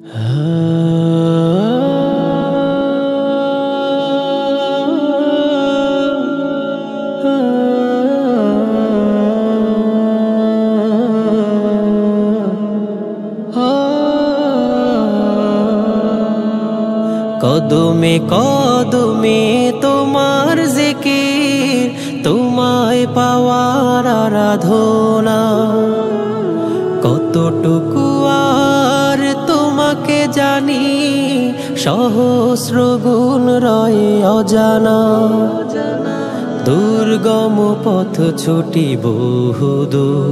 কদমে কদমে তোমার জিকির, তোমায় পাওয়ার আরাধনা। কতটুকু আর তোমাকে জানি, সহস্র গুণ রয়ে অজানা। দুর্গম পথ ছুটি বহুদূর,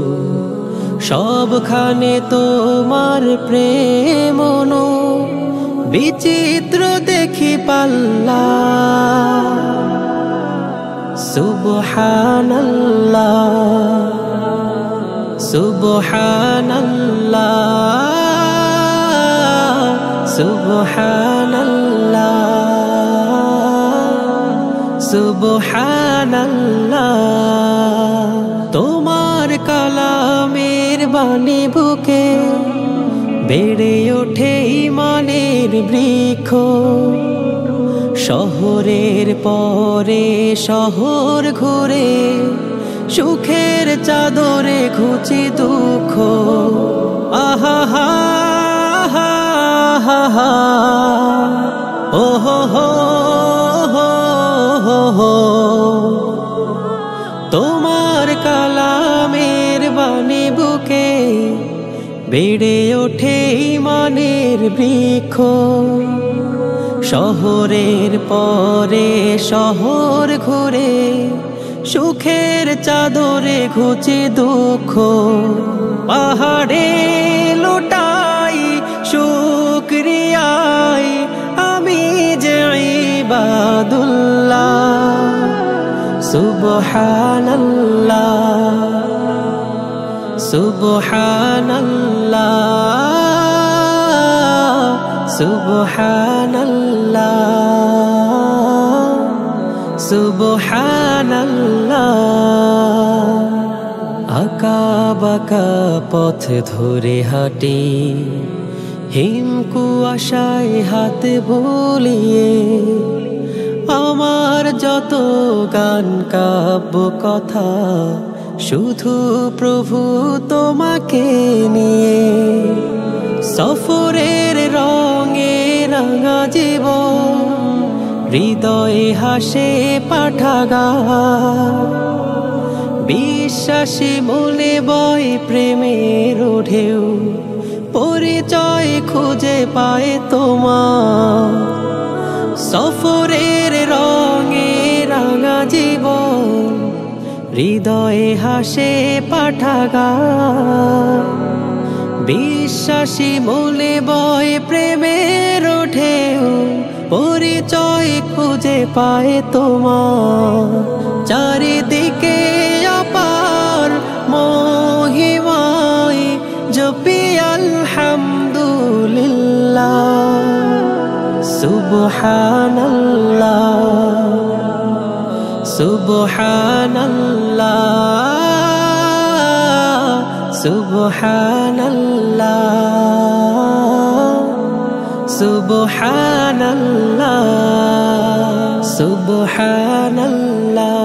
সবখানে তোমার প্রেম বিচিত্র দেখি পাল্লা। সুবহানাল্লাহ সুবহানাল্লাহ সুবহানাল্লাহ সুবহানাল্লাহ। তোমার কালামের বাণী বুকে বেড়ে ওঠে ঈমানের বৃক্ষ। শহরের পরে শহর ঘুরে, সুখের চাদরে ঘুচি দুঃখ। আহা হা হা হা, ও হো হো হো। তোমার কালামের বাণী বুকে বেড়ে ওঠে ঈমানের বৃক্ষ। শহরের পরে শহর ঘুরে, সুখের চাদরে ঘুচে দুঃখ। পাহাড়ে লুটাই শুকরিয়ায় আমি যে ইবাদুল্লাহ। সুবহানাল্লাহ সুবহানাল্লাহ সুবহানাল্লাহ সুবহানাল্লাহ। আঁকা বাঁকা পথ ধরে হাঁটি, হিম কুয়াশায় হাত বুলিয়ে। আমার যত গান কাব্য কথা, শুধু প্রভু তোমাকে নিয়ে। সফরের রঙে রাঙা জীবন, হৃদয়ে হাসে পাঠাগার। বিশ্বাসী মনে বয় প্রেমের ঢেউ, পরিচয় খুঁজে পায় তোমার। সফরের রঙে রাঙা জীবন, হৃদয়ে হাসে পাঠাগার। বিশ্বাসী মনে বয় প্রেমের ঢেউ, পরিচয় খুঁজে পায় তোমার। চারিদিকে অপার মহিমায় জপি আলহামদুলিল্লাহ। সুবহানাল্লাহ সুবহানাল্লাহ সুবহানাল্লাহ সুবহানাল্লাহ সুবহানাল্লাহ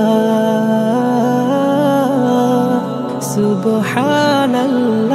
সুবহানাল্লাহ।